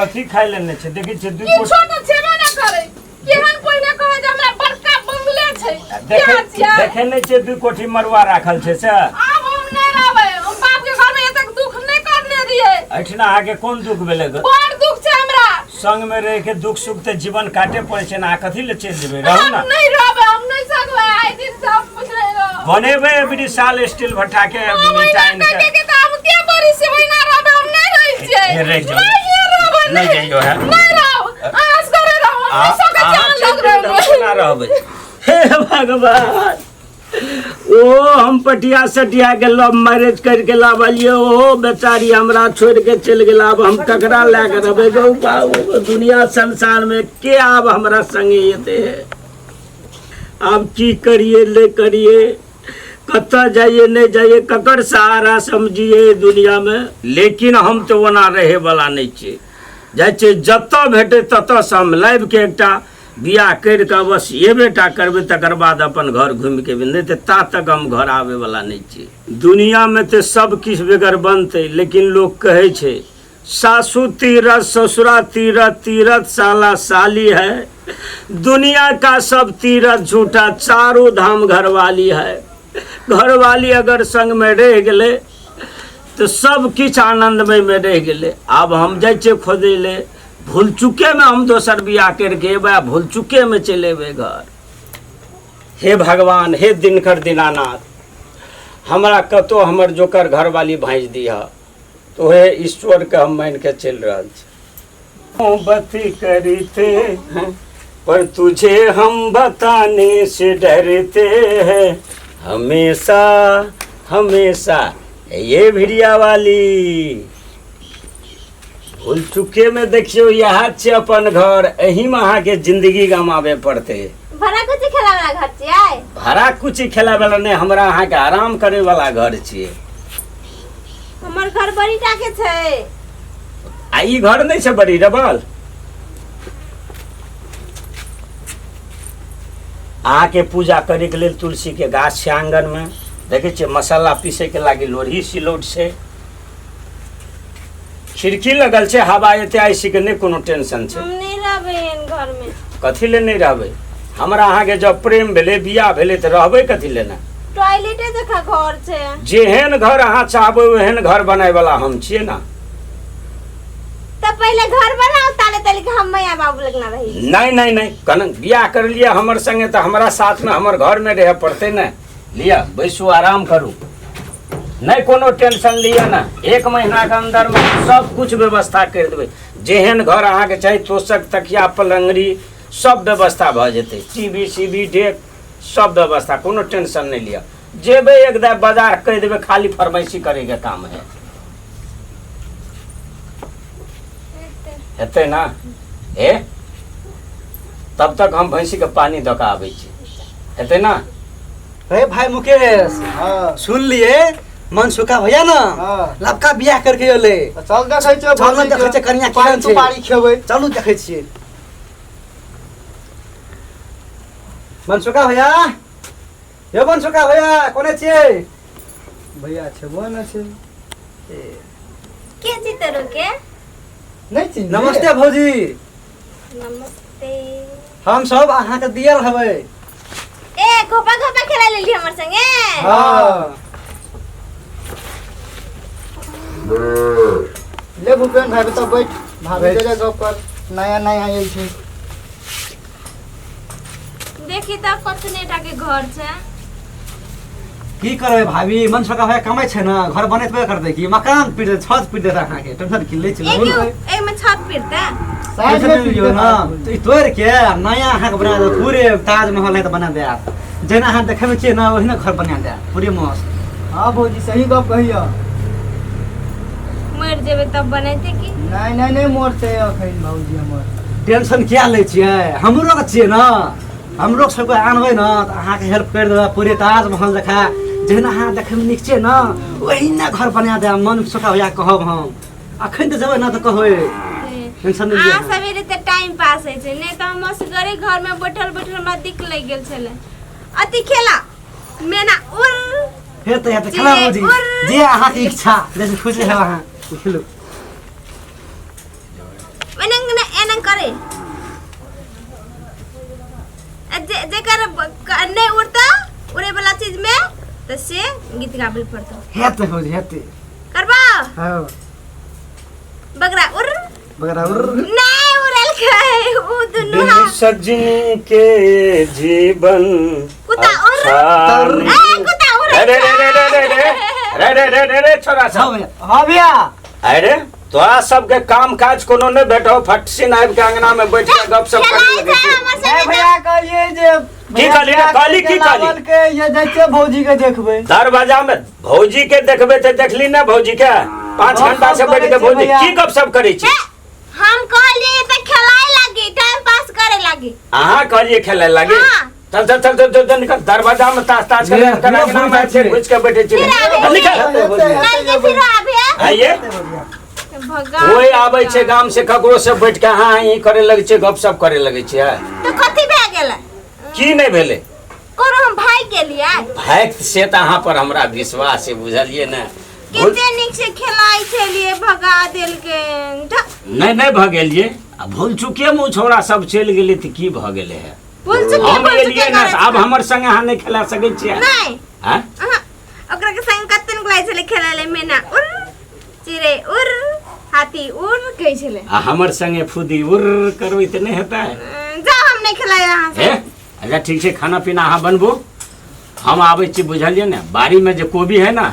कथी खाइ लेने छै देखै छै दुई ई छोट छेबे न करे केहन पहिले कहे जे हमरा बड़का बंगले छै देखे नै छै दुई कोठी मरुआ राखल छै से आब हम नै रहबै हम बाप के घर में एतक दुख नै करने रहिए ऐठना आके कोन दुख भेलै ग बड़ दुख छै हमरा संग में रह के दुख सुख ते जीवन काटे पड़े छै ना कथी ले चल जेबै रहू ना हम नै रहबै हम नै सकबै आइ दिन सब कुछ नै रह बनेबै एवरी साल स्टील भट्टा के मिटाइन के त हम के बड़ी से होइना रहबै हम नै रहि छियै रह जाओ नै जाइयो है नै रह आस करे रह हम नै सकबै जान लग रहबै ना रहबै हे भगवान ओ हम पटिया सटिया के लव मैरिज करके लावलिए ओ बेचारी हमरा छोड़ के चल गेला अब हम ककरा ला के रहबै गौ बाबू दुनिया संसार में के आब हमरा संगे एते है अब की करिए ले करिए कत्ता जाइए नहीं जाइए ककर सहारा समझिए दुनिया में लेकिन हम तो ओना रहे वाला नहीं छियै जाइ छै जतऽ भेटे ततऽ से हम लाइव के एकटा बियाह कर के बस ये बेटा करबे तकर बाद अपन घर घूम के भी नहीं तो ता तक हम घर आवे वाला नहीं छियै दुनिया में तो सब किछ बेगर बनते लेकिन लोग कहे छै सासू तीरथ ससुरा तीरथ तीरथ साला साली है दुनिया का सब तीरथ झूठा चारों धाम घरवाली है घरवाली अगर संग में रह गए तो सब किछ आनंदमय में रह गए अब हम जाइ छियै खोदे ले भूल चुके में हम दोसर बियाह करके एबै भूल चुके में चले एबै घर हे भगवान हे दिनकर दीनानाथ हमरा कतो हमर जोकर घरवाली भाँज दिया तो हे ईश्वर के हम मान के चल रहा मोहब्बती करी थे पर तुझे हम बताने से डरते हैं हमेशा हमेशा ये भिड़िया वाली भूल चुके में देखियो यहाँ छे अपन घर एही में अहाँ के जिंदगी गमावे पड़ते भाड़ा कुछ खेला वाला घर छियै भाड़ा कुछ खेला वाला नहीं हमरा अहाँ के आराम करे वाला घर छियै हमर घर बड़ी टा के छै आ ई घर नहीं छै बड़ी डबल अहाँ के पूजा करे के लेल तुलसी के गाछ छै आंगन में देखे छियै मसाला पीसे के लागी लोढ़ी सिलौट छै खिड़की लगल छै हवा एते आइसी के नहीं कोनो टेंशन छै हम नहीं रहबै घर में कथी ले नहीं रहबै हमरा अहाँ के जब प्रेम भेले बियाह भेले त रहबै कथी ले ना टॉयलेटे जका घर छै जेहन घर अहाँ चाहबै ओहन घर बनाए वाला हम छियै ना त पहले घर बनाओ ताले ताले के हम मैया बाबू लगना रही नहीं नहीं नहीं कन बियाह कर लिया हमर संगे त हमरा साथ में हमर घर में रहे पड़ते ना लिया बैसू आराम करू नहीं कोनो टेंशन लिया ना 1 महीना के अंदर में सब कुछ व्यवस्था कर देबै जेहन घर अहाँ के चाही तोशक तकिया पलंगरी सब व्यवस्था भ जेतै टीवी सीवी डेक सब व्यवस्था कोनो टेंशन नहीं लिया जेबै एकदम बाजार कह देबै खाली फरमाइशी करे के काम है हेतै ना हे तब तक हम भैंसी के पानी दऽ के आबै छी हेतै ना अरे भाई मुकेश सुन लिए मन सुखा भैया ना लबका बियाह करके एले चल देखै छै चल न देखै छै कन्या केहन छै पारी खेबै चलू देखै छियै मन सुखा भैया हे मन सुखा भैया कोने छियै भैया छेबो न छै के छी तोरो के नहीं चिन्ह नमस्ते भौजी नमस्ते हम सब अहाँ के दियल हबै ए घोपा घोपा खेला लेली हमर संगे हां ले भूपेन भाई तो बैठ भाभी जगह गप कर नया नया आयल छै देखी त कतने टा के घर छै की करबै भाभी मन सुखा भैया कमाई छै ना घर बनेतबे कर दे की मकान पीट दे छत पीट दे अहाँ के टेंशन की ले छै ए में छत पीटता साइड में लियो ना तो ई तोड़ के नया अहाँ के बना दे पूरे ताजमहल है तो बना दे जेना अहाँ देखे में छियै ना ओहिना घर बना दे पूरे मस्त हां भौजी सही गप कहियो मर जेबे तब बनैते की नहीं नहीं नहीं मोरते अखन भौजी हमर टेंशन क्या ले छियै हमरो के छियै ना हमरो सबके आनबै ना त अहाँ के हेल्प कर देबा पूरे ताजमहल देखा जेना अहाँ देखे में नीक छियै ना ओहिना घर बना दे मन सुखा भैया कहब हम अखन त जेबै ना त कहबै टेंशन नहीं आ सवेरे त टाइम पास है छै नहीं त हम असगरे घर में बैठल बैठल हमरा दिक लग गेल छले अति खेला मेना उर हेतै हेतै खेला भौजी जे अहाँ के इच्छा जैसे खुश है अहाँ खेलू जेकर नहीं उड़ता उड़े वाला चीज में तो से गीत गाबे पड़ता हेते भौजी हेते करबा हां बगरा उड़ बगरा उर नहीं उड़ल के उ दुनु बिन सजनी के जीवन कुत्ता उड़ अच्छा नहीं। कुत्ता उड़ रे रे रे रे रे रे रे रे रे छोरा हां सब भैया हां भैया अरे तोरा सबके काम काज कोनो नहीं बैठो फट से नाइब के अंगना में बैठ के गपशप करे लगे छी। ए भैया कहिए जे की कहली रे? कहली की कहली? के ये देखते भौजी के देखबे दरवाजा में भौजी के देखबे ते देखली ना भौजी के 5 घंटा से बैठ के भौजी की गपशप करे छी। हम कहलिए त खेलाए लागी टाइम पास करे लागी अहाँ कहलिए खेले लगे हाँ। चल चल चल चल चल निकल दरवाजा में ताश ताश ये, कर ये अंगना में ऐसे घुस के बैठे छी। निकल नहीं फिर आबे आइए भगवान कोई आबै छै गाम से ककरो से बैठ के हाँ ई करे लगे छै गपशप करे लगे छै। तो कथि भए गेलै की नहीं भेले कोनो हम भाई गेलिए भक्त से त अहाँ पर हमरा विश्वास है बुझलिए ना। कते नीक से खेलाई छलिए भगा देल के नहीं नहीं भ गेलिए आ भूल चुके मुँह छोड़ा सब चल गेले त की भ गेले है। भूल चुके हम गेलिए ना अब हमर संगे अहाँ नहीं खेला सकै छियै। नहीं हैं ओकरा के संग कते नीक लागै छले खेलाय ले मैना उड़ चिड़ै उड़ हाथी उड़ कहै छले आ हमर संगे फुदी उर करबै त नहीं हेतै। जा हम नहीं खेलाय अहाँ से ए अच्छा ठीक छै खाना पीना अहाँ बनबू हम आबै छी बुझलिए ने। बाड़ी में जे कोबी है ना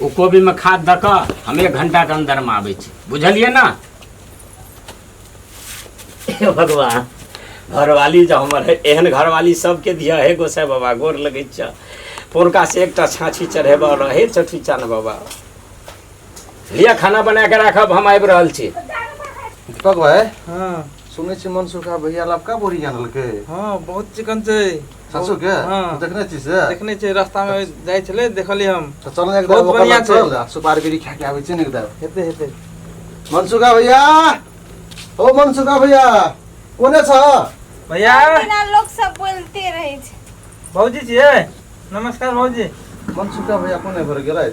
वो कोबी में खाद द के हम 1 घंटा के अंदर में आबै छी बुझलिए ना। हे भगवान घरवाली जो हमर है एहन घरवाली सबके दिया है गोसाई बाबा गोर लगै छ। पोरका से एकटा छाछी चढ़ेबा रहे चठी चान बाबा लिया खाना बना के राखब हम आबि रहल छी। दीपक भाई हां सुनै छी मनसुखा भैया लपका बोरी जानलकै। हां बहुत चिकन छै सासू के हाँ। देखने छी से देखने छै रास्ता में जाय छले देखली हम तो चल ना बहुत एकदम बढ़िया छै। चल सुपारी बीड़ी खा के आबै छी ने एकदम। हेते हेते मनसुखा भैया ओ मनसुखा भैया कोने छ? भैया बिना लोग सब बोलते रहे छै भौजी छियै नमस्कार भौजी मनसुखा भैया कोने भर गेलै?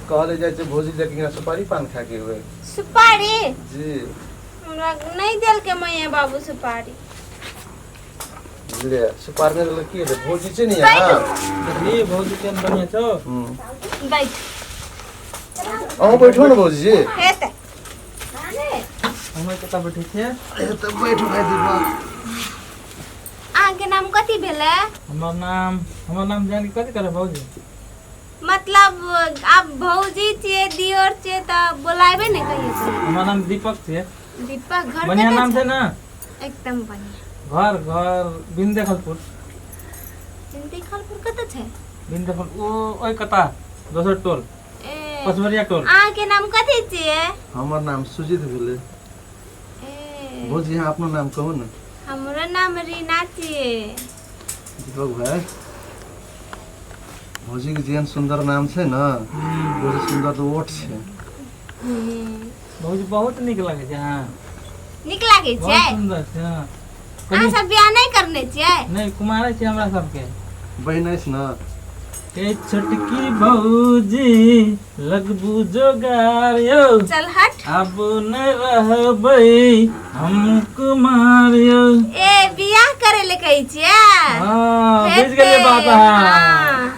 कहले जाय छै भौजी लेके यहाँ सुपारी पान खा के हुए सुपारी जी हमरा नहीं देल के मैया बाबू सुपारी ले सुपारी ने लड़की है भौजी छै ने यहाँ। देखली भौजी केन बढ़िया छौ बैठ अहूँ बैठो ने भौजी जी। हेते हमर कता बैठे छै तो बैठो भाई दीपक। अहाँ के नाम कथी भेले? हमर नाम जान के कथि करे भौजी मतलब आप भौजी छियै दियोर छियै त बोलाबे ने कहियो से। हमर नाम दीपक छै दीपक घर बढ़िया कतऽ नाम छै ना एकदम बढ़िया घर बिंदेखलपुर सिंधीखलपुर कतऽ छै? बिंदेखल ओ ओइ कता दोसर टोल ए पचवरिया टोल। अहाँ के नाम कथी छियै? हमर नाम सुजीत भेले। ए भौजी यहाँ अपना नाम कहू ना। हमरो नाम रीना छियै। दीपक भाई भौजी के जेहन सुंदर नाम छै ना बहुत सुंदर तो ओठ छै। भौजी बहुत नीक लागे छै हां नीक लागे छै? बहुत सुंदर छै हां अहाँ सब बियाह नहीं करने छियै? नहीं कुमारे छै हमरा सबके। बहिन अछि ना ए छोटकी भौजी लगबू जोगार यो चल हट अब न रहबै हम कुमार यो। ए बियाह करे ले कहै छियै? हां बुझ हेते, गेलिए बात हां हाँ।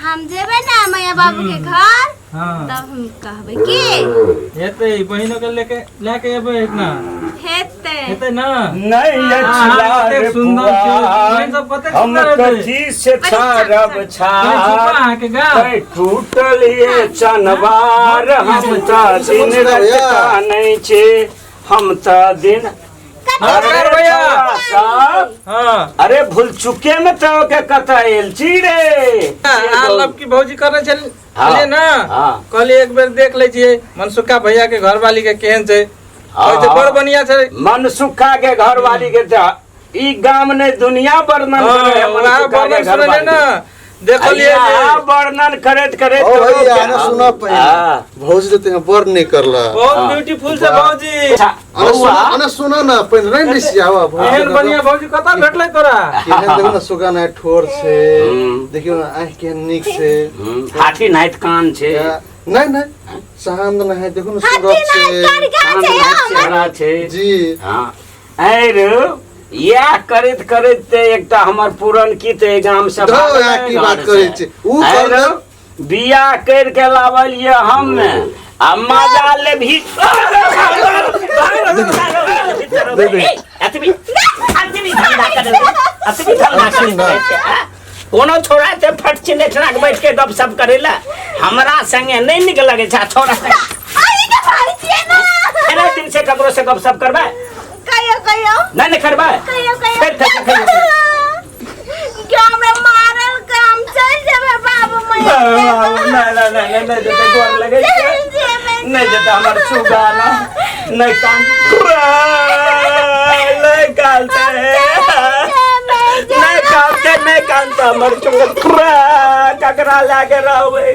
हम जेबै ना मैया बाबू के घर हां तब हम कहबै की हेते बहिनो के लेके एबै एक ना हेते हेते ना नहीं कतेक सुंदर छै बहिन सब कतेक हम सुंदर छै कथी से छारब कनी छार छुपा के गा कई टूटल ये चनवार हम त दिन रखता नहीं छे हम त दिन नमस्कार भैया। साहब हां अरे भूल चुके में तो के कता एल छी रे आ लबकी भौजी करने चलिए हाँ, ना हाँ। कहली एक बेर देख ले छिए मनसुखा भैया के घरवाली के केहन छै कहै छै बड़ बढ़िया छै। मनसुखा के घर वाली के त ई गाम ने दुनिया वर्णन करे है मनसुखा के घर वाली ना देखलिए अय्या, वर्णन करत करत ओ तो भैया क्या- ना सुना पहले हाँ। भौजी तो तेरे बर नहीं करला। बहुत ब्यूटीफुल छै भौजी अच्छा, बउआ, अने सुना ना पहले नहीं दिसी आवा एहन बढ़िया भौजी कता भेटलै तोरा केहन देखो ना सुगाना ठोर छै हम्म। देखियो ना आँख केहन नीक छै। हाथी नाइत कान छे नहीं नहीं चांद ना है देखो ना हाथी सूरत नाच छै कर गा कान छै नाइत हम चेहरा छे जी। हाँ ऐर यह करैत करैत ते एकटा हमर पुरन की ते गाम से धौ आ की बात करै छै उ कर बियाह कर के लावलिए हम आ मजा ले भी कोनो छोड़ा ते फट चिनेठना के बैठ के गपशप करे ला हमरा संगे नहीं निक लगे छै छोड़ा आई के भाई छिए ना अरे दिन से ककरो से गपशप करबे कहियो नहीं करबे कहियो क्या हमरा मारल काम चल जेबे बाबू नहीं जते गोर लगे नहीं जते हमर सुगाना नहीं कान नहीं कानते हमर चुंगल ककरा लागे रहबे